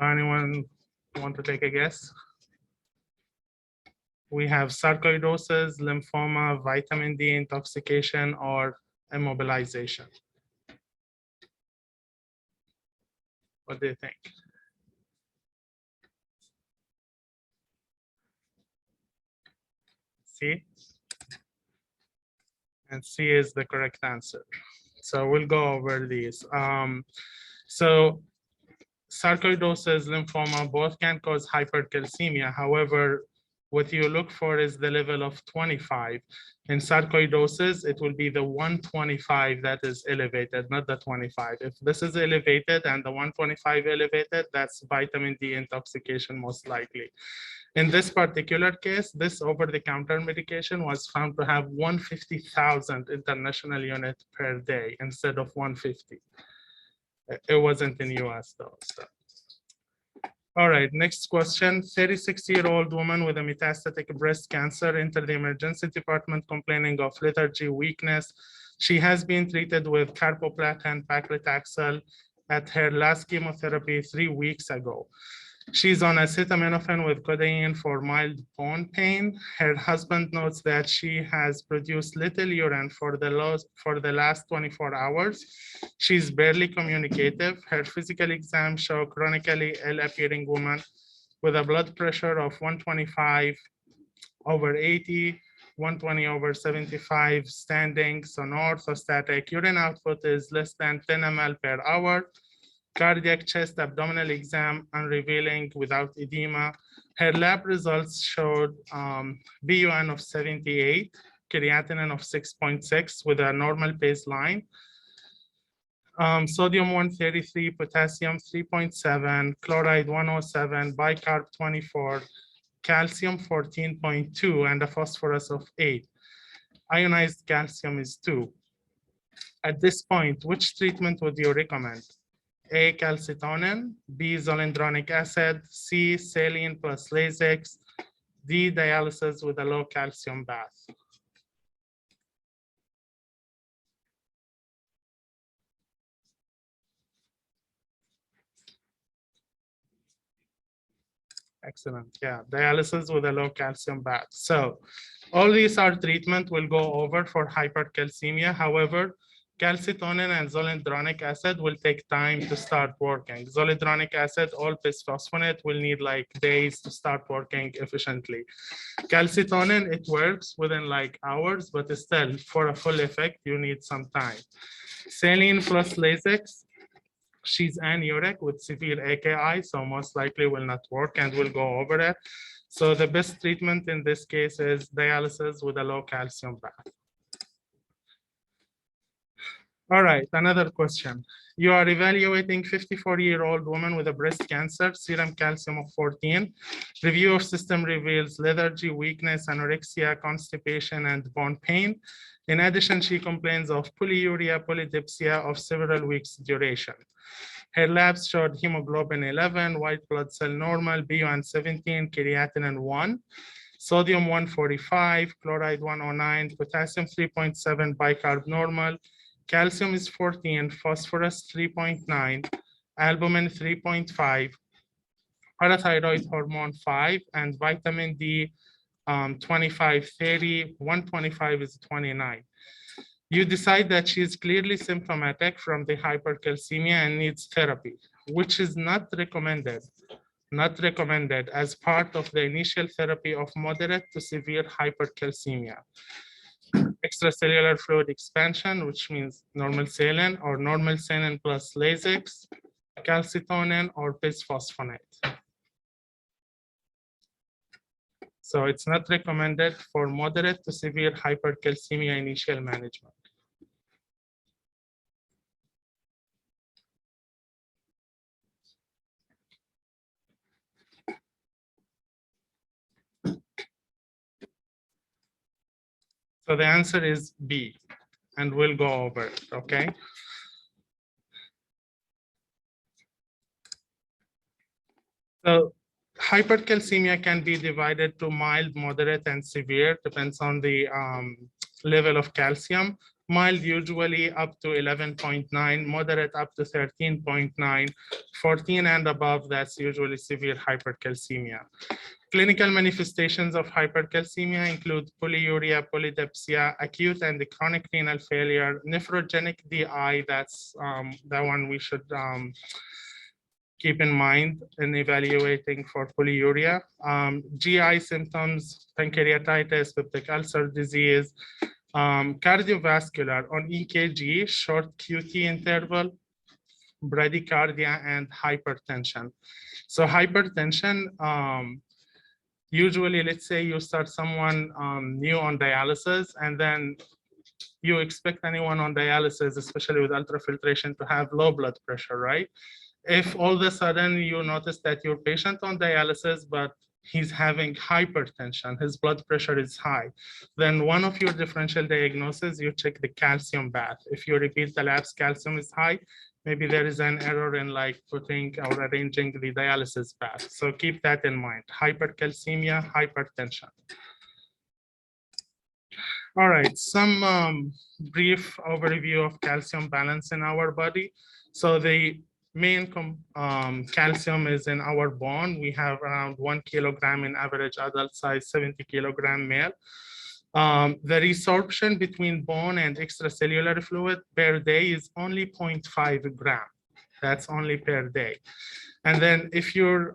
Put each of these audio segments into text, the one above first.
Anyone want to take a guess? We have sarcoidosis, lymphoma, vitamin D intoxication, or immobilization. What do you think? C? And C is the correct answer. So we'll go over these. So sarcoidosis, lymphoma, both can cause hypercalcemia. However, what you look for is the level of 25. In sarcoidosis, it will be the 125 that is elevated, not the 25. If this is elevated and the 125 elevated, that's vitamin D intoxication most likely. In this particular case, this over-the-counter medication was found to have 150,000 international units per day instead of 150. It wasn't in US though. So. All right, next question. 36-year-old woman with a metastatic breast cancer entered the emergency department complaining of lethargy, weakness. She has been treated with carboplatin and paclitaxel at her last chemotherapy 3 weeks ago. She's on acetaminophen with codeine for mild bone pain. Her husband notes that she has produced little urine for the last 24 hours. She's barely communicative. Her physical exams show chronically ill-appearing woman with a blood pressure of 125/80, 120/75 standing, so no orthostatic. Urine output is less than 10 ml per hour. Cardiac, chest, abdominal exam unrevealing without edema. Her lab results showed BUN of 78, creatinine of 6.6 with a normal baseline. Sodium 133, potassium 3.7, chloride 107, bicarb 24, calcium 14.2, and a phosphorus of 8. Ionized calcium is 2. At this point, which treatment would you recommend? A, calcitonin, B, zoledronic acid, C, saline plus Lasix, D, dialysis with a low calcium bath. Excellent, yeah, dialysis with a low calcium bath. So all these are treatment we'll go over for hypercalcemia. However, calcitonin and zoledronic acid will take time to start working. Zoledronic acid, all bisphosphonate, will need like days to start working efficiently. Calcitonin, it works within like hours, but still for a full effect, you need some time. Saline plus Lasix, she's anuric with severe AKI, so most likely will not work, and we'll go over it. So the best treatment in this case is dialysis with a low calcium bath. All right, another question. You are evaluating 54-year-old woman with a breast cancer, serum calcium of 14. Review of system reveals lethargy, weakness, anorexia, constipation, and bone pain. In addition, she complains of polyuria, polydipsia of several weeks duration. Her labs showed hemoglobin 11, white blood cell normal, BUN 17, creatinine 1, sodium 145, chloride 109, potassium 3.7, bicarb normal, calcium is 14, phosphorus 3.9, albumin 3.5, parathyroid hormone 5, and vitamin D 25, 30, 125 is 29. You decide that she is clearly symptomatic from the hypercalcemia and needs therapy, which is not recommended as part of the initial therapy of moderate to severe hypercalcemia. Extracellular fluid expansion, which means normal saline or normal saline plus Lasix, calcitonin, or bisphosphonate. So it's not recommended for moderate to severe hypercalcemia initial management. So the answer is B, and we'll go over it, okay? So hypercalcemia can be divided to mild, moderate, and severe, depends on the level of calcium. mild usually up to 11.9, moderate up to 13.9, 14 and above, that's usually severe hypercalcemia. Clinical manifestations of hypercalcemia include polyuria, polydipsia, acute and chronic renal failure, nephrogenic DI, that's the one we should keep in mind in evaluating for polyuria. GI symptoms, pancreatitis, peptic ulcer disease, cardiovascular on EKG, short QT interval, bradycardia, and hypertension. So hypertension, usually, let's say you start someone new on dialysis, and then you expect anyone on dialysis, especially with ultrafiltration, to have low blood pressure, right? If all of a sudden you notice that your patient on dialysis, but he's having hypertension, his blood pressure is high, then one of your differential diagnoses, you check the calcium bath. If you repeat the labs, calcium is high, maybe there is an error in like putting or arranging the dialysis bath. So keep that in mind, hypercalcemia, hypertension. All right, some brief overview of calcium balance in our body. So the main calcium is in our bone. We have around 1 kilogram in average adult size, 70 kilogram male. The resorption between bone and extracellular fluid per day is only 0.5 gram. That's only per day. And then if your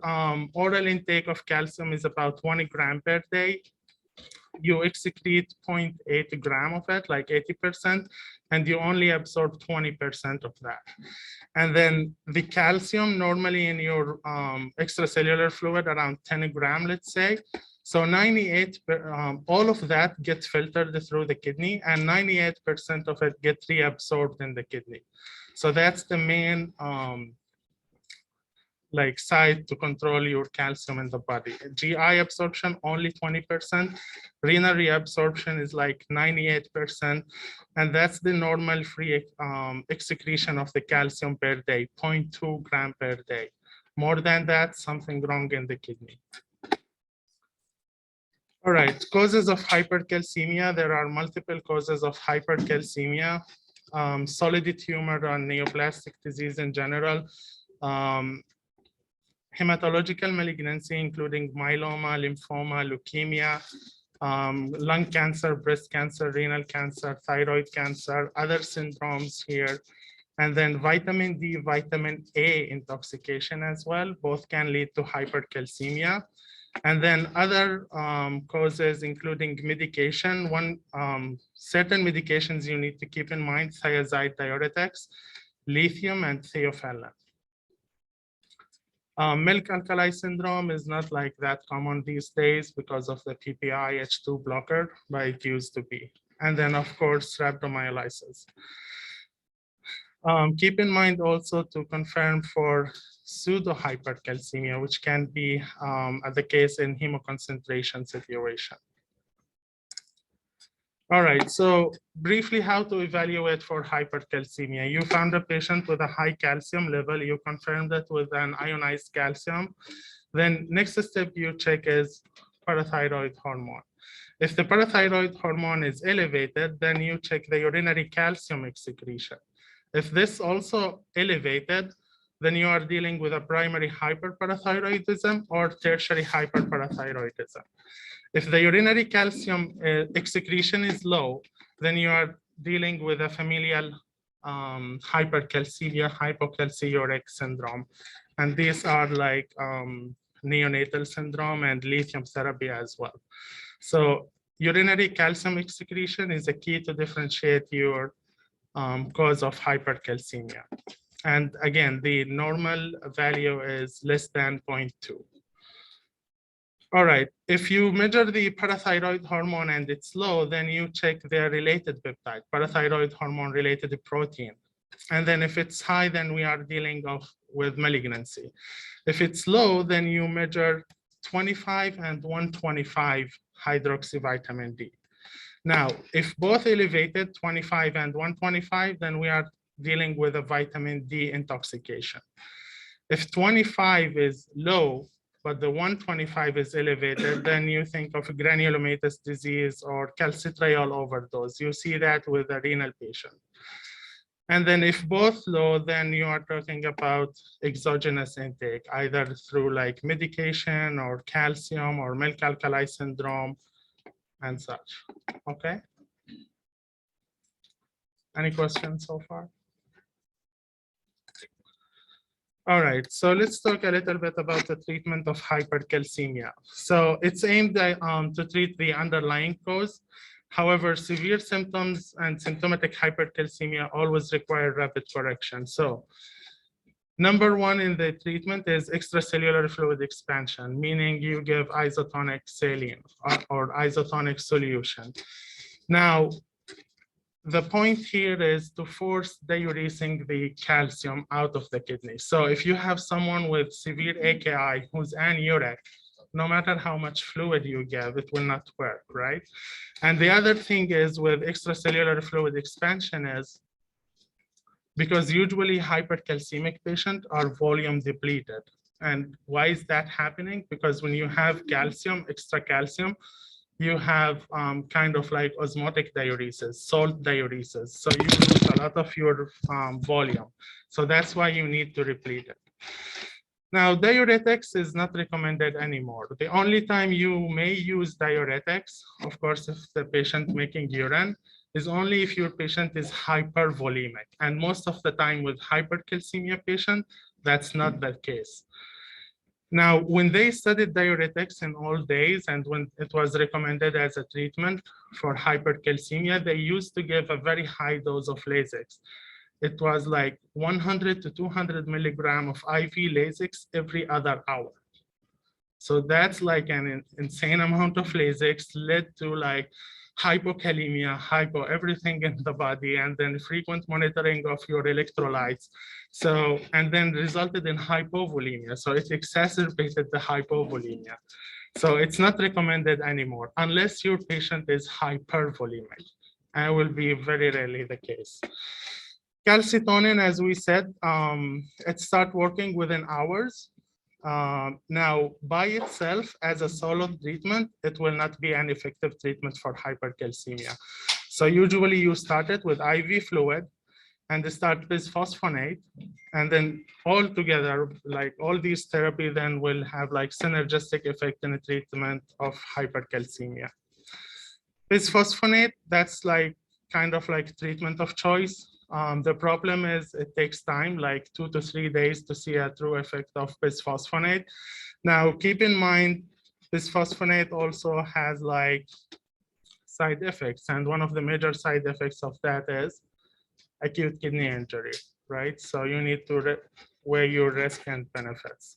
oral intake of calcium is about 20 gram per day, you excrete 0.8 gram of it, like 80%, and you only absorb 20% of that. And then the calcium normally in your extracellular fluid around 10 gram, let's say. So 98, all of that gets filtered through the kidney, and 98% of it gets reabsorbed in the kidney. So that's the main like site to control your calcium in the body. GI absorption only 20%, renal reabsorption is like 98%, and that's the normal free excretion of the calcium per day, 0.2 gram per day. More than that, something wrong in the kidney. All right, causes of hypercalcemia. There are multiple causes of hypercalcemia, solid tumor and neoplastic disease in general, hematological malignancy, including myeloma, lymphoma, leukemia, lung cancer, breast cancer, renal cancer, thyroid cancer, other syndromes here. And then vitamin D, vitamin A intoxication as well. Both can lead to hypercalcemia. And then other causes, including medication. Certain medications you need to keep in mind, thiazide diuretics, lithium, and theophylline. Milk alkali syndrome is not like that common these days because of the PPI H2 blocker, but it used to be. And then, of course, rhabdomyolysis. Keep in mind also to confirm for pseudo-hypercalcemia, which can be the case in hemoconcentration situation. All right, so briefly how to evaluate for hypercalcemia. You found a patient with a high calcium level, you confirmed it with an ionized calcium. Then next step you check is parathyroid hormone. If the parathyroid hormone is elevated, then you check the urinary calcium excretion. If this also elevated, then you are dealing with a primary hyperparathyroidism or tertiary hyperparathyroidism. If the urinary calcium excretion is low, then you are dealing with a familial hypercalcemia, hypocalciuric syndrome. And these are like neonatal syndrome and lithium therapy as well. So urinary calcium excretion is a key to differentiate your cause of hypercalcemia. And again, the normal value is less than 0.2. All right, if you measure the parathyroid hormone and it's low, then you check their related peptide, parathyroid hormone related protein. And then if it's high, then we are dealing with malignancy. If it's low, then you measure 25 and 125 hydroxyvitamin D. Now, if both elevated, 25 and 125, then we are dealing with a vitamin D intoxication. If 25 is low, but the 125 is elevated, then you think of granulomatous disease or calcitriol overdose. You see that with a renal patient. And then if both low, then you are talking about exogenous intake, either through like medication or calcium or milk alkali syndrome and such, okay? Any questions so far? All right, so let's talk a little bit about the treatment of hypercalcemia. So it's aimed at, to treat the underlying cause. However, severe symptoms and symptomatic hypercalcemia always require rapid correction. So number one in the treatment is extracellular fluid expansion, meaning you give isotonic saline or isotonic solution. Now, the point here is to force diuresing the calcium out of the kidney. So if you have someone with severe AKI who's anuric, no matter how much fluid you give, it will not work, right? And the other thing is with extracellular fluid expansion is because usually hypercalcemic patients are volume depleted. And why is that happening? Because when you have calcium, extra calcium, you have kind of like osmotic diuresis, salt diuresis. So you lose a lot of your volume. So that's why you need to replete it. Now, diuretics is not recommended anymore. The only time you may use diuretics, of course, if the patient making urine, is only if your patient is hypervolemic. And most of the time with hypercalcemia patient, that's not the case. Now, when they studied diuretics in old days and when it was recommended as a treatment for hypercalcemia, they used to give a very high dose of Lasix. It was like 100 to 200 milligram of IV Lasix every other hour. So that's like an insane amount of Lasix led to like hypokalemia, hypo, everything in the body, and then frequent monitoring of your electrolytes. So, and then resulted in hypovolemia. So it exacerbated the hypovolemia. So it's not recommended anymore unless your patient is hypervolemic, and it will be very rarely the case. Calcitonin, as we said, it starts working within hours. Now, by itself, as a solo treatment, it will not be an effective treatment for hypercalcemia. So usually you start it with IV fluid and start bisphosphonate, and then all together, like all these therapy then will have like synergistic effect in the treatment of hypercalcemia. Bisphosphonate, that's like kind of like treatment of choice. The problem is it takes time, like 2 to 3 days to see a true effect of bisphosphonate. Now, keep in mind, bisphosphonate also has like side effects. And one of the major side effects of that is acute kidney injury, right? So you need to weigh your risk and benefits.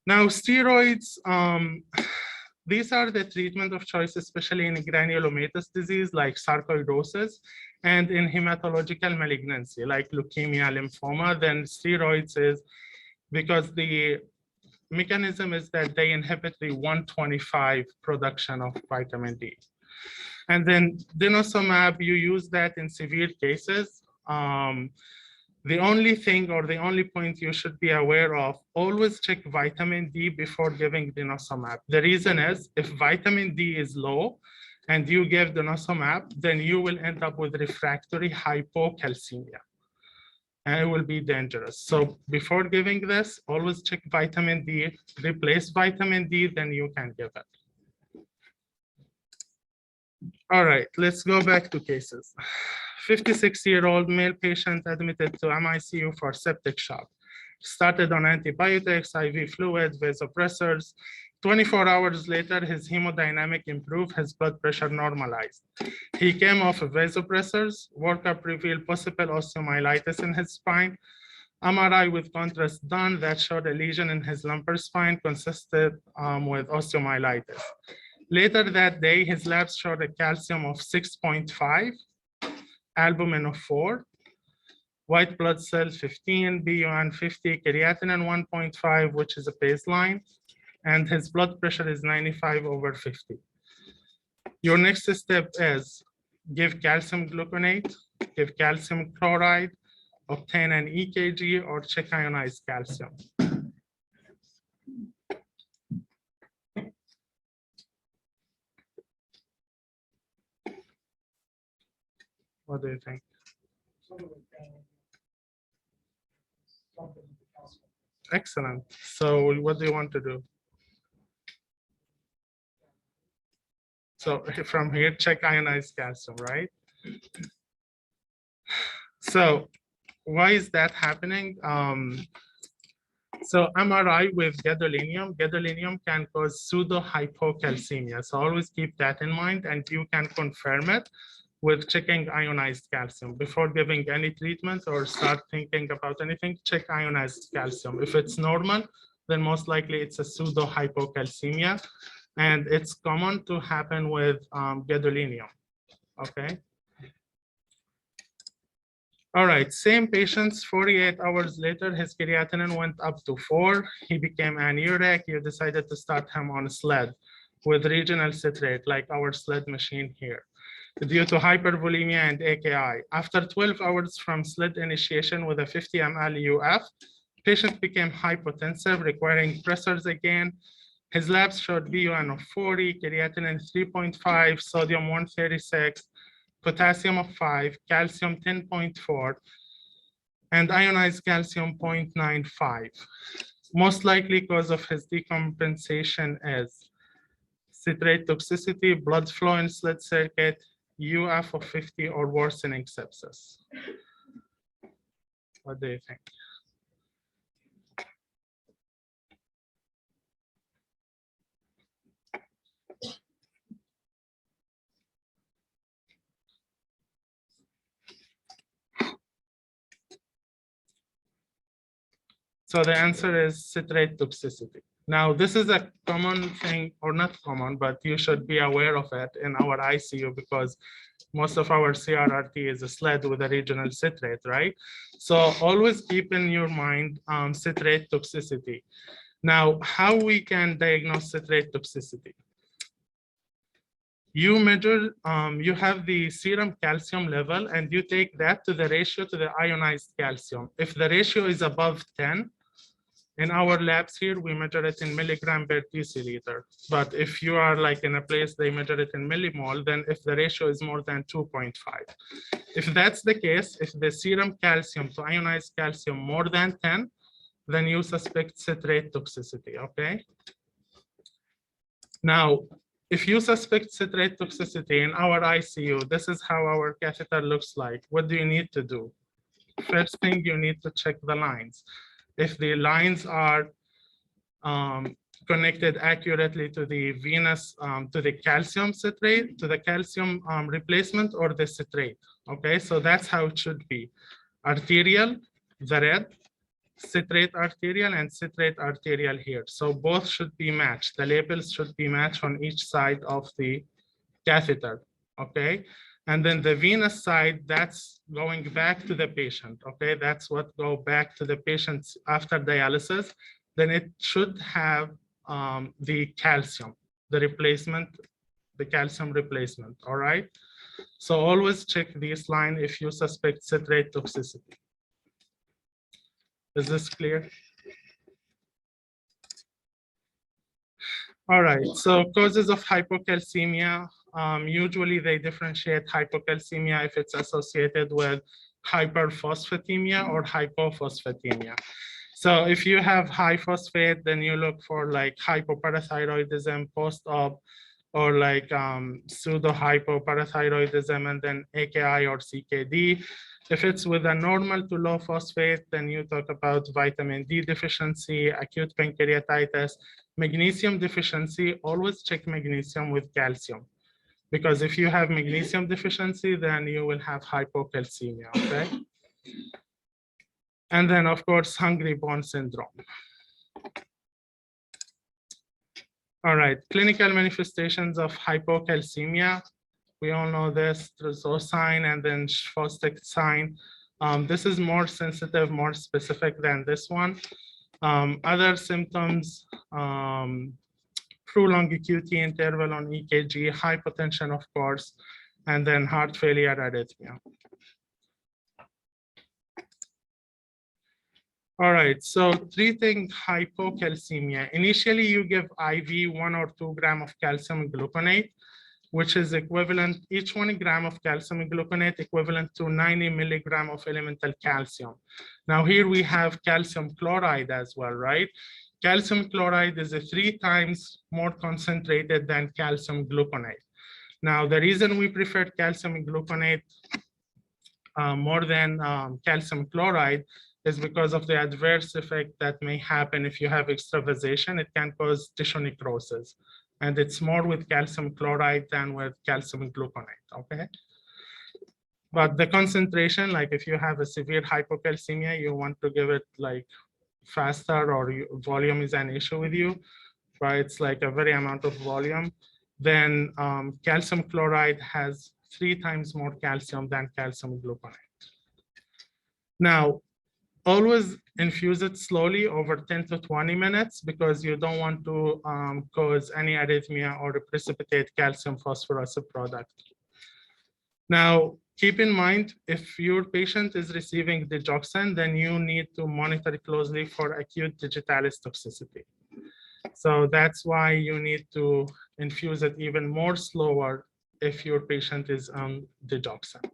Now, steroids, these are the treatment of choice, especially in granulomatous disease like sarcoidosis, and in hematological malignancy like leukemia, lymphoma. Then steroids is because the mechanism is that they inhibit the 125 production of vitamin D. And then denosumab, you use that in severe cases. The only thing or the only point you should be aware of, always check vitamin D before giving denosumab. The reason is if vitamin D is low and you give denosumab, then you will end up with refractory hypocalcemia, and it will be dangerous. So before giving this, always check vitamin D, replace vitamin D, then you can give it. All right, let's go back to cases. 56-year-old male patient admitted to MICU for septic shock. Started on antibiotics, IV fluid, vasopressors. 24 hours later, his hemodynamic improved, his blood pressure normalized. He came off of vasopressors, workup revealed possible osteomyelitis in his spine. MRI with contrast done that showed a lesion in his lumbar spine consisted with osteomyelitis. Later that day, his labs showed a calcium of 6.5, albumin of 4, white blood cell 15, BUN 50, creatinine 1.5, which is a baseline, and his blood pressure is 95/50. Your next step is give calcium gluconate, give calcium chloride, obtain an EKG, or check ionized calcium. What do you think? Excellent. So what do you want to do? So from here, check ionized calcium, right? So why is that happening? So MRI with gadolinium can cause pseudo hypocalcemia. So always keep that in mind, and you can confirm it with checking ionized calcium. Before giving any treatment or start thinking about anything, check ionized calcium. If it's normal, then most likely it's a pseudo hypocalcemia, and it's common to happen with gadolinium, okay? All right, same patients, 48 hours later, his creatinine went up to 4. He became anuric. You decided to start him on a sled with regional citrate, like our sled machine here, due to hypervolemia and AKI. After 12 hours from sled initiation with a 50 ml UF, patient became hypotensive, requiring pressors again. His labs showed BUN of 40, creatinine 3.5, sodium 136, potassium of 5, calcium 10.4, and ionized calcium 0.95. Most likely cause of his decompensation is citrate toxicity, blood flow in sled circuit, UF of 50, or worsening sepsis. What do you think? So the answer is citrate toxicity. Now, this is a common thing, or not common, but you should be aware of it in our ICU because most of our CRRT is a sled with a regional citrate, right? So always keep in your mind citrate toxicity. Now, how we can diagnose citrate toxicity? You measure, you have the serum calcium level and you take that to the ratio to the ionized calcium. If the ratio is above 10, in our labs here, we measure it in milligram per deciliter. But if you are like in a place they measure it in millimole, then if the ratio is more than 2.5. If that's the case, if the serum calcium to ionized calcium more than 10, then you suspect citrate toxicity, okay? Now, if you suspect citrate toxicity in our ICU, this is how our catheter looks like. What do you need to do? First thing, you need to check the lines. If the lines are connected accurately to the venous, to the calcium citrate, to the calcium replacement or the citrate, okay? So that's how it should be. Arterial, the red, citrate arterial and citrate arterial here. So both should be matched. The labels should be matched on each side of the catheter, okay? And then the venous side, that's going back to the patient, okay? That's what go back to the patient after dialysis. Then it should have the calcium, the replacement, the calcium replacement, all right? So always check this line if you suspect citrate toxicity. Is this clear? All right, so causes of hypocalcemia, usually they differentiate hypocalcemia if it's associated with hyperphosphatemia or hypophosphatemia. So if you have high phosphate, then you look for like hypoparathyroidism post-op or like pseudo hypoparathyroidism and then AKI or CKD. If it's with a normal to low phosphate, then you talk about vitamin D deficiency, acute pancreatitis, magnesium deficiency. Always check magnesium with calcium, because if you have magnesium deficiency, then you will have hypocalcemia, okay? And then of course, hungry bone syndrome. All right, clinical manifestations of hypocalcemia. We all know this, Srour sign and then Phosphate sign. This is more sensitive, more specific than this one. Other symptoms, prolonged QT interval on EKG, hypotension, of course, and then heart failure arrhythmia. All right, so treating hypocalcemia. Initially, you give IV 1 or 2 grams of calcium gluconate. which is equivalent, each 1 gram of calcium gluconate equivalent to 90 milligram of elemental calcium. Now here we have calcium chloride as well, right? Calcium chloride is 3 times more concentrated than calcium gluconate. Now, the reason we prefer calcium gluconate more than calcium chloride is because of the adverse effect that may happen if you have extravasation. It can cause tissue necrosis. And it's more with calcium chloride than with calcium gluconate, okay? But the concentration, like if you have a severe hypocalcemia, you want to give it like faster, or volume is an issue with you, right? It's like a very amount of volume. Then calcium chloride has 3 times more calcium than calcium gluconate. Now, always infuse it slowly over 10 to 20 minutes because you don't want to cause any arrhythmia or precipitate calcium phosphorus product. Now, keep in mind, if your patient is receiving digoxin, then you need to monitor closely for acute digitalis toxicity. So that's why you need to infuse it even more slower if your patient is on digoxin.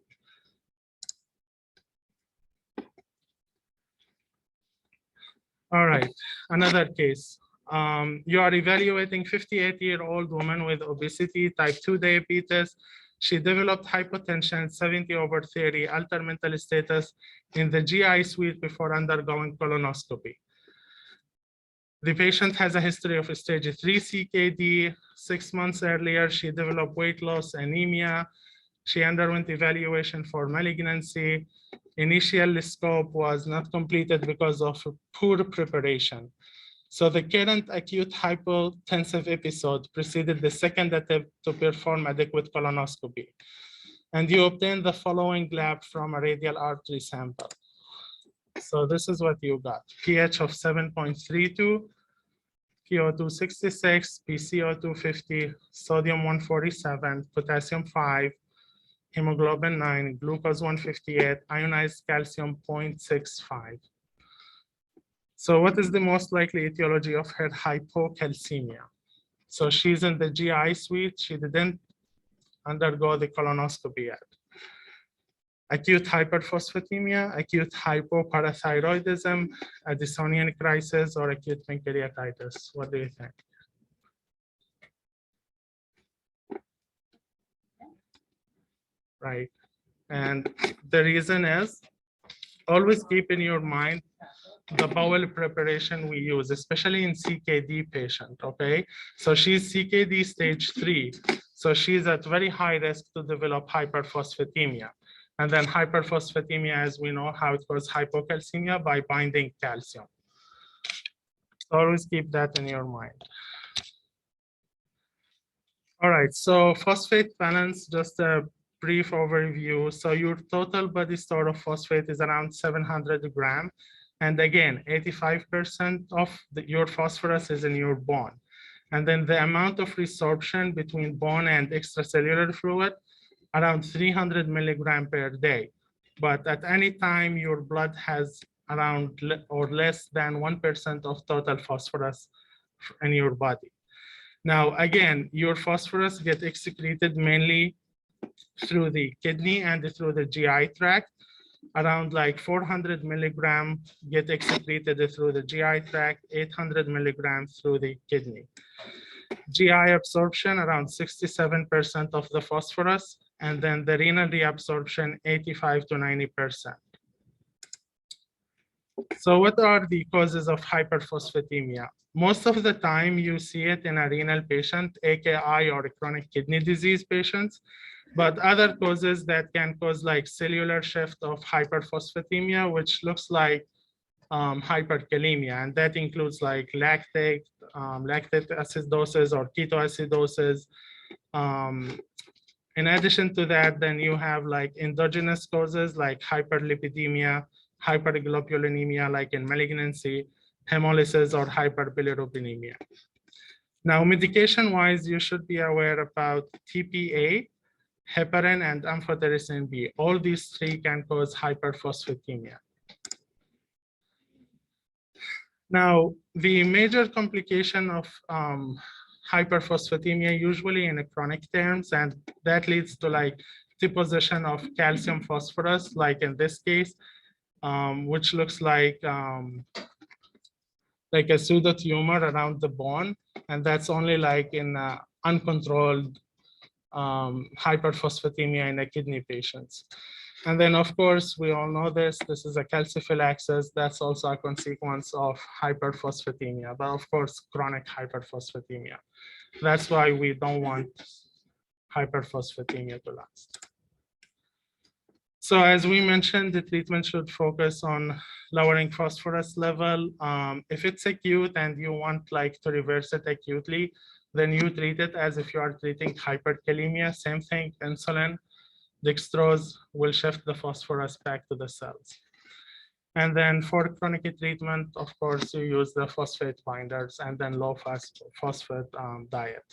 All right, another case. You are evaluating 58-year-old woman with obesity, type 2 diabetes. She developed hypotension, 70/30, altered mental status in the GI suite before undergoing colonoscopy. The patient has a history of stage 3 CKD. 6 months earlier, she developed weight loss, anemia. She underwent evaluation for malignancy. Initial scope was not completed because of poor preparation. So the current acute hypotensive episode preceded the second attempt to perform adequate colonoscopy. And you obtain the following lab from a radial artery sample. So this is what you got: pH of 7.32, PO2 66, PCO2 50, sodium 147, potassium 5, hemoglobin 9, glucose 158, ionized calcium 0.65. So what is the most likely etiology of her hypocalcemia? So she's in the GI suite. She didn't undergo the colonoscopy yet. Acute hyperphosphatemia, acute hypoparathyroidism, Addisonian crisis, or acute pancreatitis. What do you think? Right. And the reason is, always keep in your mind the bowel preparation we use, especially in CKD patient, okay? So she's CKD stage 3. So she's at very high risk to develop hyperphosphatemia. And then hyperphosphatemia, as we know how it causes hypocalcemia, by binding calcium. So always keep that in your mind. All right, so phosphate balance, just a brief overview. So your total body store of phosphate is around 700 grams. And again, 85% of your phosphorus is in your bone. And then the amount of resorption between bone and extracellular fluid, around 300 milligram per day. But at any time, your blood has around or less than 1% of total phosphorus in your body. Now, again, your phosphorus gets excreted mainly through the kidney and through the GI tract. Around like 400 milligram get excreted through the GI tract, 800 milligrams through the kidney. GI absorption, around 67% of the phosphorus, and then the renal reabsorption, 85 to 90%. So what are the causes of hyperphosphatemia? Most of the time you see it in a renal patient, AKI or chronic kidney disease patients, but other causes that can cause like cellular shift of hyperphosphatemia, which looks like hyperkalemia, and that includes like lactic acidosis or ketoacidosis. In addition to that, then you have like endogenous causes like hyperlipidemia, hyperglobulinemia, like in malignancy, hemolysis, or hyperbilirubinemia. Now, medication-wise, you should be aware about TPA, heparin, and amphotericin B. All these 3 can cause hyperphosphatemia. Now, the major complication of hyperphosphatemia, usually in chronic terms, and that leads to like deposition of calcium phosphorus, like in this case, which looks like a pseudo tumor around the bone, and that's only like in uncontrolled hyperphosphatemia in the kidney patients. And then, of course, we all know this is a calciphylaxis. That's also a consequence of hyperphosphatemia, but of course, chronic hyperphosphatemia. That's why we don't want hyperphosphatemia to last. So as we mentioned, the treatment should focus on lowering phosphorus level. If it's acute and you want like to reverse it acutely, then you treat it as if you are treating hyperkalemia. Same thing, insulin, dextrose will shift the phosphorus back to the cells. And then for chronic treatment, of course, you use the phosphate binders and then low phosphate diet.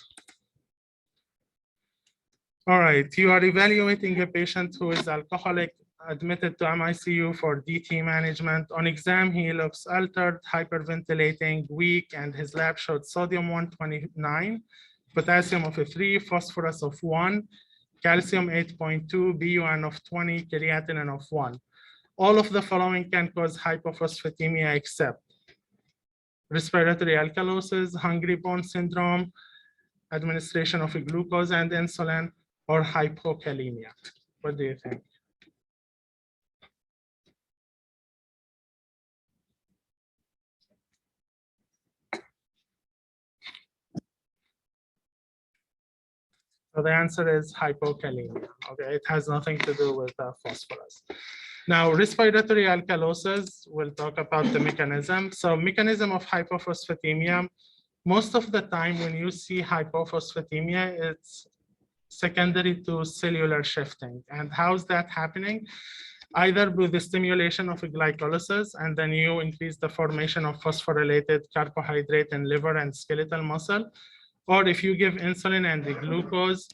All right, you are evaluating a patient who is alcoholic, admitted to MICU for DT management. On exam, he looks altered, hyperventilating, weak, and his lab showed sodium 129, potassium of 3, phosphorus of 1, calcium 8.2, BUN of 20, creatinine of 1. All of the following can cause hypophosphatemia except respiratory alkalosis, hungry bone syndrome, administration of glucose and insulin, or hypocalemia. What do you think? So the answer is hypocalemia. Okay, it has nothing to do with phosphorus. Now, respiratory alkalosis, we'll talk about the mechanism. So mechanism of hypophosphatemia, most of the time when you see hypophosphatemia, it's secondary to cellular shifting. And how's that happening? Either with the stimulation of glycolysis, and then you increase the formation of phosphorylated carbohydrate in liver and skeletal muscle, or if you give insulin and the glucose,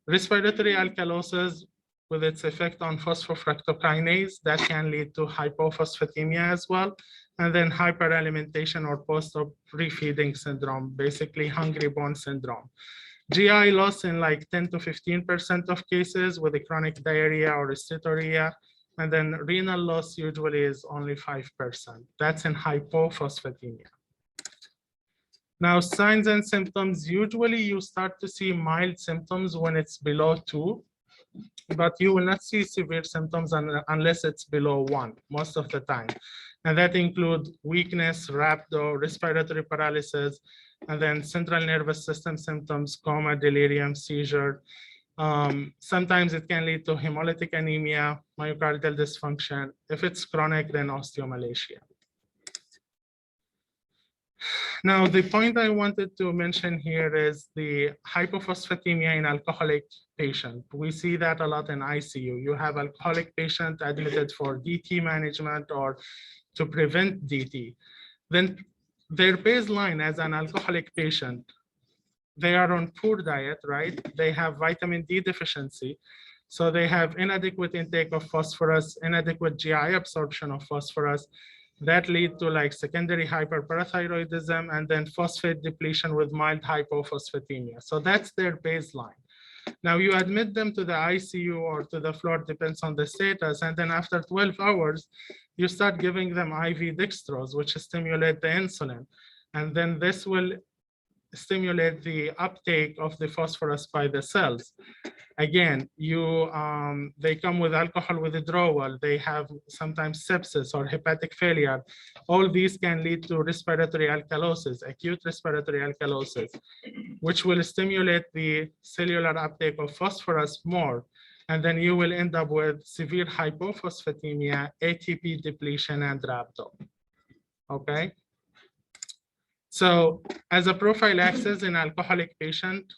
respiratory alkalosis with its effect on phosphofructokinase, that can lead to hypophosphatemia as well, and then hyperalimentation or post-op refeeding syndrome, basically hungry bone syndrome. GI loss in like 10 to 15% of cases with a chronic diarrhea or steatorrhea, and then renal loss usually is only 5%. That's in hypophosphatemia. Now, signs and symptoms, usually you start to see mild symptoms when it's below 2, but you will not see severe symptoms unless it's below 1 most of the time. And that include weakness, rhabdo, respiratory paralysis, and then central nervous system symptoms, coma, delirium, seizure. Sometimes it can lead to hemolytic anemia, myocardial dysfunction. If it's chronic, then osteomalacia. Now, the point I wanted to mention here is the hypophosphatemia in alcoholic patient. We see that a lot in ICU. You have alcoholic patient admitted for DT management or to prevent DT. Then their baseline as an alcoholic patient, they are on poor diet, right? They have vitamin D deficiency. So they have inadequate intake of phosphorus, inadequate GI absorption of phosphorus, that lead to like secondary hyperparathyroidism and then phosphate depletion with mild hypophosphatemia. So that's their baseline. Now you admit them to the ICU or to the floor, depends on the status. And then after 12 hours, you start giving them IV dextrose, which stimulate the insulin. And then this will stimulate the uptake of the phosphorus by the cells. Again, they come with alcohol withdrawal. They have sometimes sepsis or hepatic failure. All these can lead to respiratory alkalosis, acute respiratory alkalosis, which will stimulate the cellular uptake of phosphorus more. And then you will end up with severe hypophosphatemia, ATP depletion, and rhabdo. Okay? So as a prophylaxis in alcoholic patient,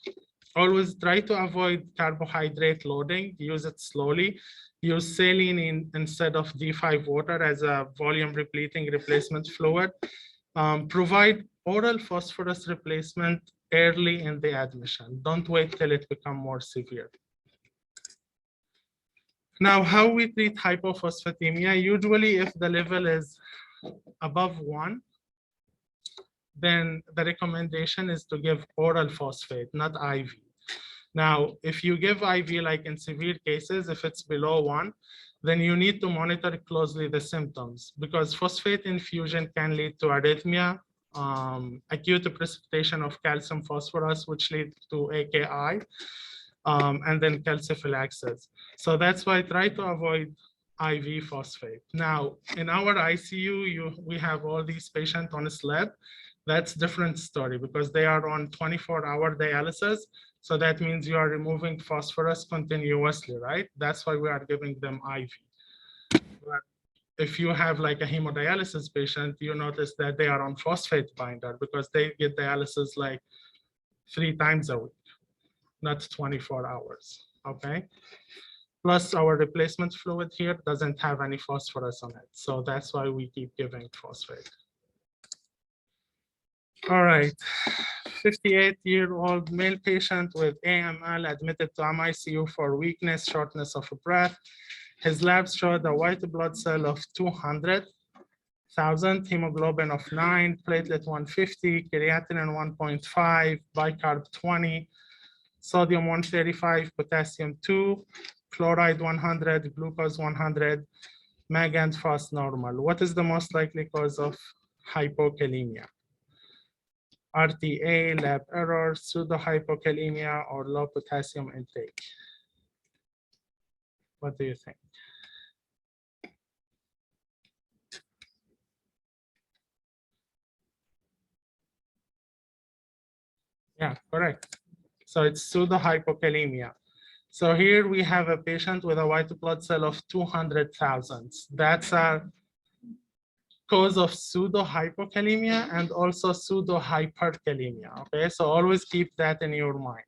always try to avoid carbohydrate loading, use it slowly, use saline instead of D5 water as a volume repleting replacement fluid. Provide oral phosphorus replacement early in the admission. Don't wait till it becomes more severe. Now, how we treat hypophosphatemia, usually if the level is above 1, then the recommendation is to give oral phosphate, not IV. Now, if you give IV, like in severe cases, if it's below 1, then you need to monitor closely the symptoms, because phosphate infusion can lead to arrhythmia, acute precipitation of calcium phosphorus, which leads to AKI, and then calciphylaxis. So that's why I try to avoid IV phosphate. Now, in our ICU, we have all these patients on a slab. That's different story because they are on 24-hour dialysis. So that means you are removing phosphorus continuously, right? That's why we are giving them IV. But if you have like a hemodialysis patient, you notice that they are on phosphate binder because they get dialysis like 3 times a week, not 24 hours, okay? Plus our replacement fluid here doesn't have any phosphorus on it. So that's why we keep giving phosphate. All right, 58-year-old male patient with AML admitted to MICU for weakness, shortness of breath. His labs showed a white blood cell of 200,000, hemoglobin of 9, platelet 150, creatinine 1.5, bicarb 20, sodium 135, potassium 2, chloride 100, glucose 100, mag and phos normal. What is the most likely cause of hypokalemia? RTA, lab error, pseudo-hypokalemia, or low potassium intake? What do you think? Yeah, correct. So it's pseudo-hypokalemia. So here we have a patient with a white blood cell of 200,000. That's a cause of pseudo-hypokalemia and also pseudo-hyperkalemia, okay? So always keep that in your mind.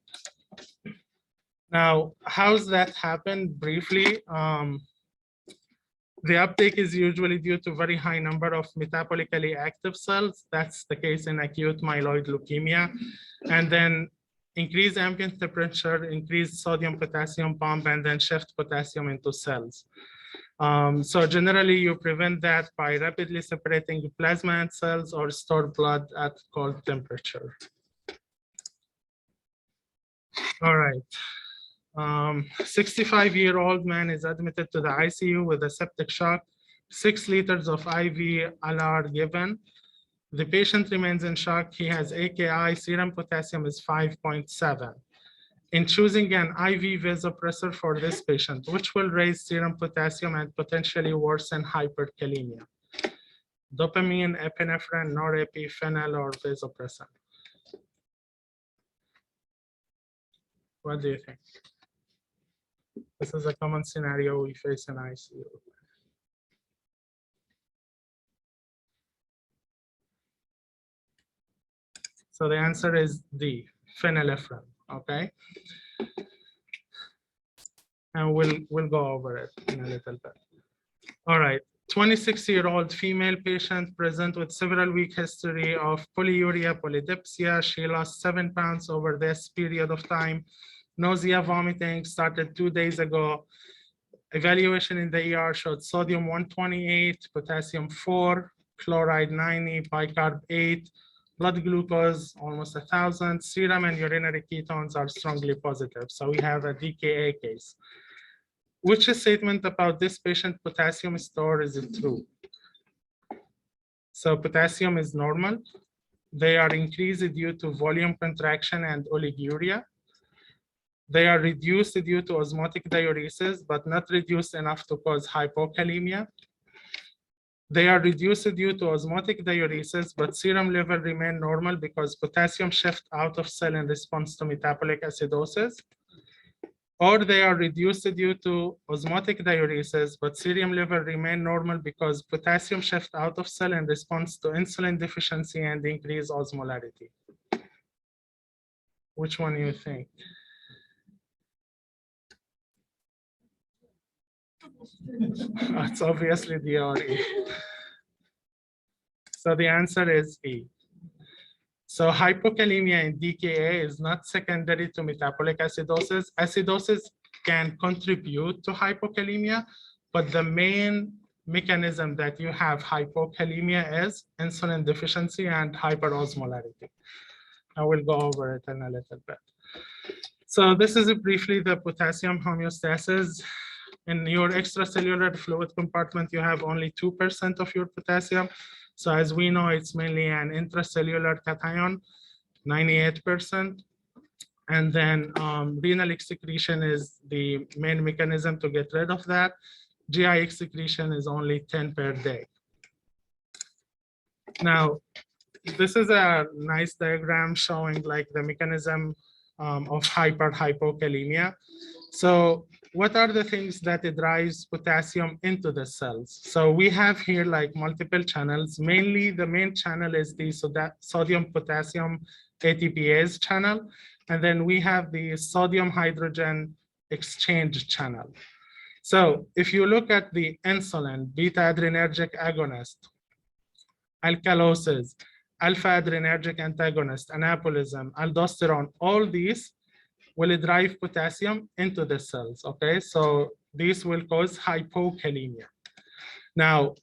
Now, how's that happen? Briefly, the uptake is usually due to very high number of metabolically active cells. That's the case in acute myeloid leukemia. And then increase ambient temperature, increase sodium potassium pump, and then shift potassium into cells. So generally you prevent that by rapidly separating plasma and cells or store blood at cold temperature. All right. 65-year-old man is admitted to the ICU with a septic shock, 6 liters of IV LR given. The patient remains in shock. He has AKI, serum potassium is 5.7. In choosing an IV vasopressor for this patient, which will raise serum potassium and potentially worsen hyperkalemia? Dopamine, epinephrine, norepi, phenyl, or vasopressin? What do you think? This is a common scenario we face in ICU. So the answer is D, phenylephrine, okay? And we'll go over it in a little bit. All right, 26-year-old female patient present with several week history of polyuria, polydipsia. She lost 7 pounds over this period of time. Nausea, vomiting started 2 days ago. Evaluation in the ER showed sodium 128, potassium 4, chloride 90, bicarb 8, blood glucose almost 1,000, serum and urinary ketones are strongly positive. So we have a DKA case. Which statement about this patient potassium store is it true? So potassium is normal. They are increased due to volume contraction and oliguria. They are reduced due to osmotic diuresis, but not reduced enough to cause hypokalemia. They are reduced due to osmotic diuresis, but serum level remain normal because potassium shift out of cell in response to metabolic acidosis. Or they are reduced due to osmotic diuresis, but serum level remain normal because potassium shift out of cell in response to insulin deficiency and increased osmolarity. Which one do you think? It's obviously D or E. So the answer is E. So hypokalemia in DKA is not secondary to metabolic acidosis. Acidosis can contribute to hypokalemia, but the main mechanism that you have hypokalemia is insulin deficiency and hyperosmolarity. I will go over it in a little bit. So this is briefly the potassium homeostasis. In your extracellular fluid compartment, you have only 2% of your potassium. So as we know, it's mainly an intracellular cation, 98%. And then renal excretion is the main mechanism to get rid of that. GI excretion is only 10 per day. Now, this is a nice diagram showing like the mechanism of hypokalemia. So what are the things that drives potassium into the cells? So we have here like multiple channels. Mainly the main channel is the sodium potassium ATPase channel. And then we have the sodium hydrogen exchange channel. So if you look at the insulin, beta adrenergic agonist, alkalosis, alpha adrenergic antagonist, anabolism, aldosterone, all these will drive potassium into the cells, okay? So these will cause hypokalemia. Now,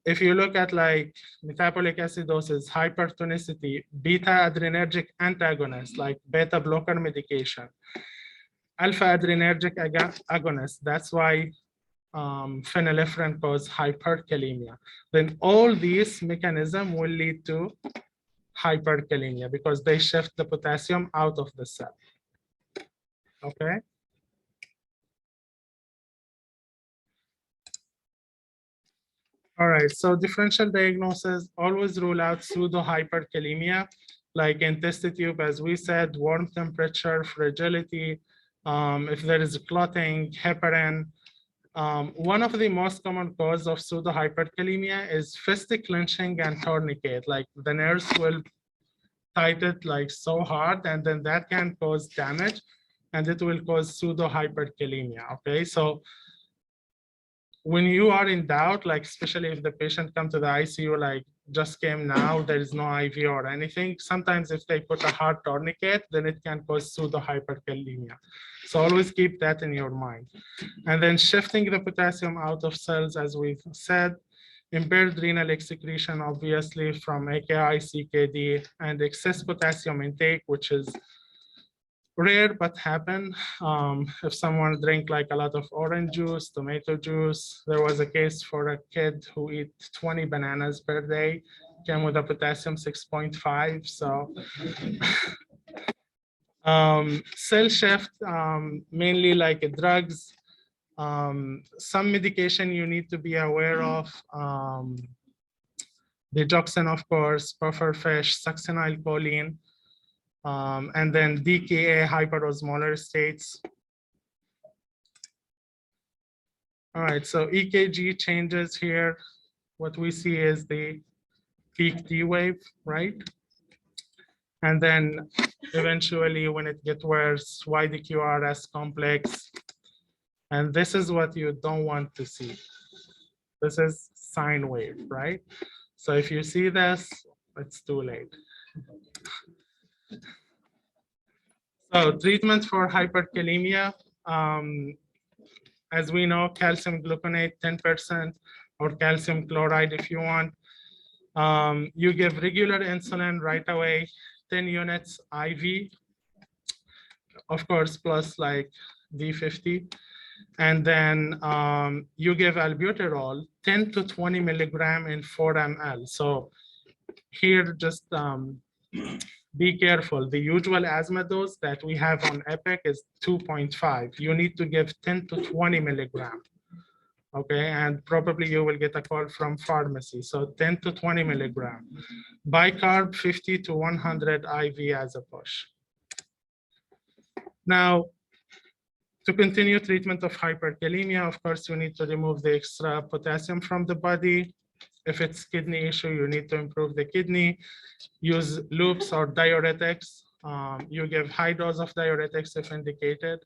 if you look at like metabolic acidosis, hypertonicity, beta adrenergic antagonist, like beta blocker medication, alpha adrenergic agonist, that's why phenylephrine cause hyperkalemia. Then all these mechanisms will lead to hyperkalemia because they shift the potassium out of the cell. Okay. All right, so differential diagnosis always rule out pseudo hyperkalemia, like in test tube, as we said, warm temperature, fragility, if there is clotting, heparin. One of the most common cause of pseudo hyperkalemia is fist clenching and tourniquet. Like the nurse will tight it like so hard, and then that can cause damage, and it will cause pseudo hyperkalemia. Okay, so when you are in doubt, like especially if the patient come to the ICU, like just came now, there is no IV or anything. Sometimes if they put a hard tourniquet, then it can cause pseudo hyperkalemia. So always keep that in your mind. And then shifting the potassium out of cells, as we've said, impaired renal excretion, obviously from AKI, CKD, and excess potassium intake, which is rare but happen. If someone drink like a lot of orange juice, tomato juice, there was a case for a kid who eat 20 bananas per day, came with a potassium 6.5. So cell shift, mainly like drugs, some medication you need to be aware of, digoxin, of course, pufferfish, succinylcholine, and then DKA hyperosmolar states. All right, so EKG changes here. What we see is the peak T wave, right? And then eventually when it gets worse, YDQRS complex. And this is what you don't want to see. This is sine wave, right? So if you see this, it's too late. So treatment for hyperkalemia, as we know, calcium gluconate 10% or calcium chloride if you want. You give regular insulin right away, 10 units IV, of course, plus like D50. And then you give albuterol 10 to 20 milligram in 4 ml. So here, just be careful. The usual asthma dose that we have on EPIC is 2.5. You need to give 10 to 20 milligram. Okay, and probably you will get a call from pharmacy. So 10 to 20 milligram. Bicarb 50 to 100 IV as a push. Now, to continue treatment of hyperkalemia, of course, you need to remove the extra potassium from the body. If it's kidney issue, you need to improve the kidney. Use loops or diuretics. You give high dose of diuretics if indicated.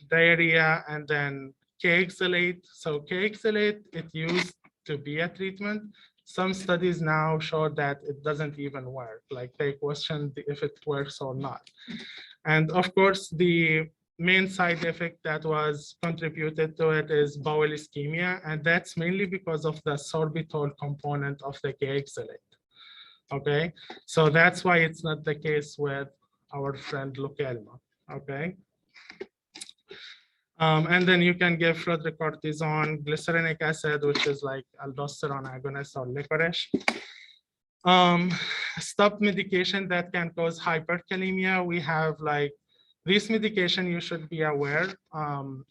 Diarrhea, and then K-Xylate. So K-Xylate, it used to be a treatment. Some studies now show that it doesn't even work. Like they question if it works or not. And of course, the main side effect that was contributed to it is bowel ischemia, and that's mainly because of the sorbitol component of the Khaled. Okay, so that's why it's not the case with our friend Lokelma. Okay. And then you can give fludrocortisone, glycerinic acid, which is like aldosterone agonist or licorice. Stop medication that can cause hyperkalemia. We have like this medication you should be aware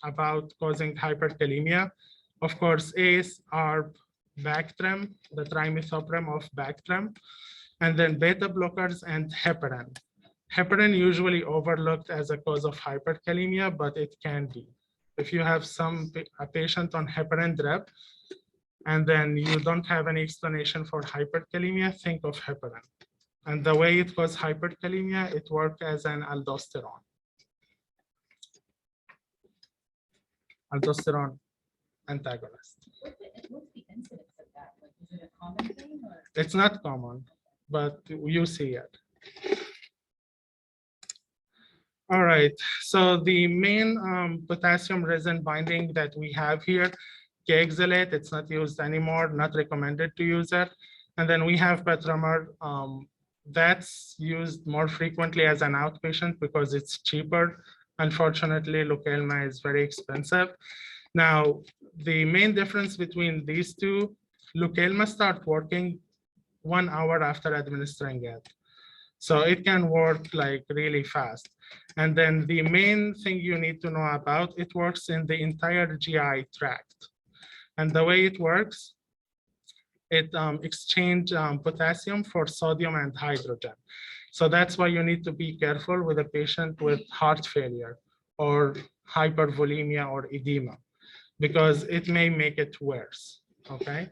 about causing hyperkalemia. Of course, ACE are Bactrim, the trimethoprim of Bactrim, and then beta blockers and heparin. Heparin usually overlooked as a cause of hyperkalemia, but it can be. If you have a patient on heparin drip, and then you don't have any explanation for hyperkalemia, think of heparin. And the way it causes hyperkalemia, it works as an aldosterone. Aldosterone antagonist. What's the incidence of that? Like, is it a common thing? Or? It's not common, but you see it. All right, so the main potassium resin binding that we have here, Khaled, it's not used anymore, not recommended to use it. And then we have Petromer, that's used more frequently as an outpatient because it's cheaper. Unfortunately, Lokelma is very expensive. Now, the main difference between these two, Lokelma start working 1 hour after administering it. So it can work like really fast. And then the main thing you need to know about, it works in the entire GI tract. And the way it works, it exchanges potassium for sodium and hydrogen. So that's why you need to be careful with a patient with heart failure or hypervolemia or edema, because it may make it worse, okay?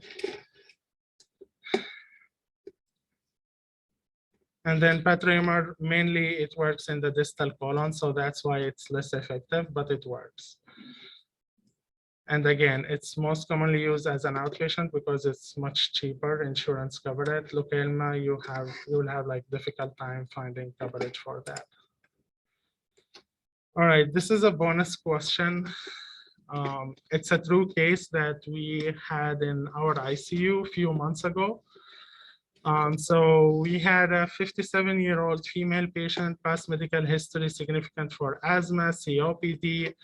And then Petromer, mainly it works in the distal colon, so that's why it's less effective, but it works. And again, it's most commonly used as an outpatient because it's much cheaper. Insurance cover it. Lokelma, you will have like difficult time finding coverage for that. All right, this is a bonus question. It's a true case that we had in our ICU a few months ago. So we had a 57-year-old female patient, past medical history significant for asthma, COPD,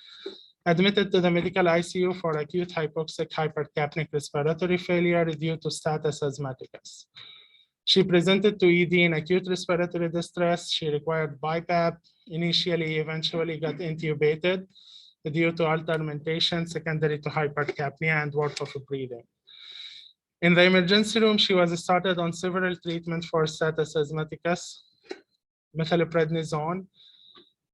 admitted to the medical ICU for acute hypoxic hypercapnic respiratory failure due to status asthmaticus. She presented to ED in acute respiratory distress. She required BiPAP, initially, eventually got intubated due to altermentation secondary to hypercapnia and work of breathing. In the emergency room, she was started on several treatments for status asthmaticus, methylprednisone,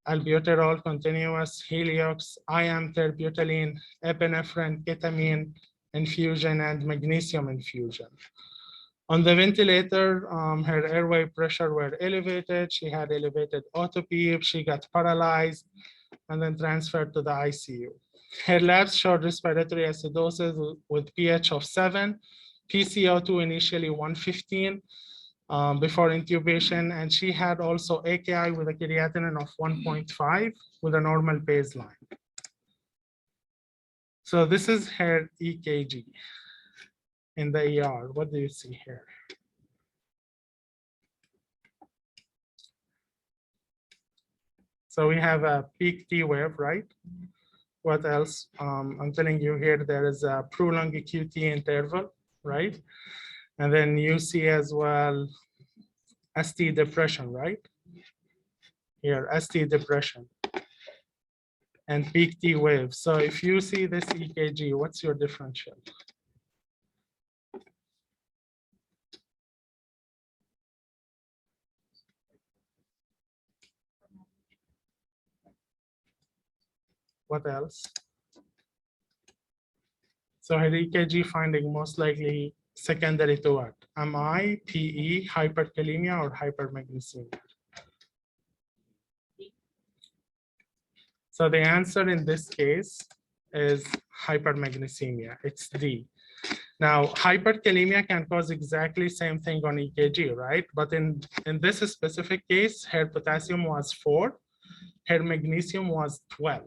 albuterol continuous, Heliox, IM terbutaline, epinephrine, ketamine infusion, and magnesium infusion. On the ventilator, her airway pressure were elevated. She had elevated autopep. She got paralyzed and then transferred to the ICU. Her labs showed respiratory acidosis with pH of 7, PCO2 initially 115 before intubation, and she had also AKI with a creatinine of 1.5 with a normal baseline. So this is her EKG in the ER. What do you see here? So we have a peak T wave, right? What else? I'm telling you here, there is a prolonged QT interval, right? And then you see as well ST depression, right? Here, ST depression and peak T wave. So if you see this EKG, what's your differential? What else? So her EKG finding most likely secondary to what? MI, PE, hyperkalemia, or hypermagnesemia? So the answer in this case is hypermagnesemia. It's D. Now, hyperkalemia can cause exactly same thing on EKG, right? But in this specific case, her potassium was 4. her magnesium was 12.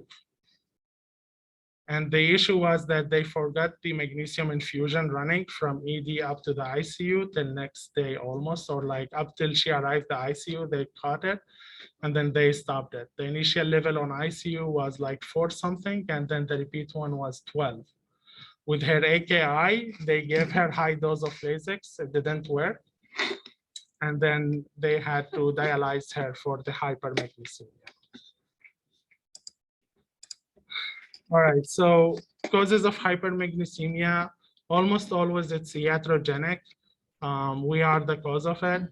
And the issue was that they forgot the magnesium infusion running from ED up to the ICU till next day almost, or like up till she arrived the ICU, they caught it and then they stopped it. The initial level on ICU was like 4 something, and then the repeat one was 12. With her AKI, they gave her high dose of Lasix, it didn't work. And then they had to dialyze her for the hypermagnesemia. All right, so causes of hypermagnesemia, almost always it's iatrogenic. We are the cause of it.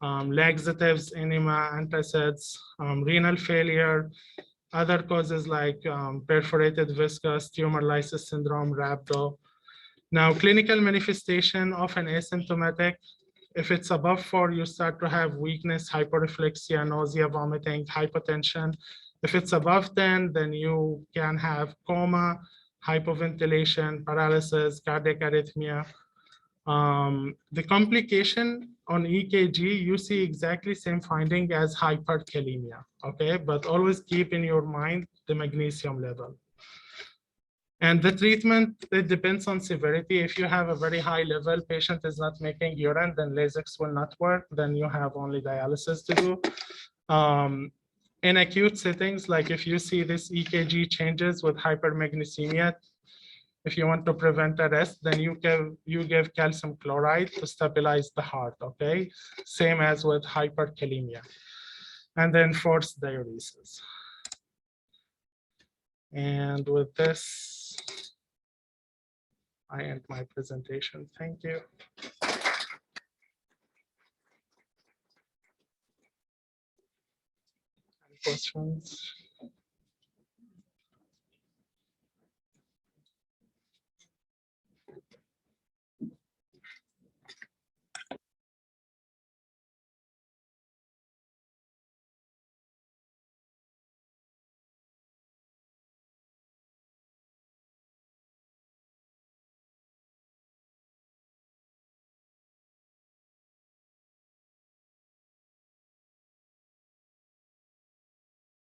Laxatives, enema, antacids, renal failure, other causes like perforated viscous, tumor lysis syndrome, rhabdo. Now, clinical manifestation often asymptomatic. If it's above 4, you start to have weakness, hyperreflexia, nausea, vomiting, hypotension. If it's above 10, then you can have coma, hypoventilation, paralysis, cardiac arrhythmia. The complication on EKG, you see exactly same finding as hyperkalemia, okay? But always keep in your mind the magnesium level. And the treatment, it depends on severity. If you have a very high level, patient is not making urine, then Lasix will not work. Then you have only dialysis to do. In acute settings, like if you see this EKG changes with hypermagnesemia, if you want to prevent arrest, then you give calcium chloride to stabilize the heart, okay? Same as with hyperkalemia. And then forced diuresis. And with this, I end my presentation. Thank you. Any questions?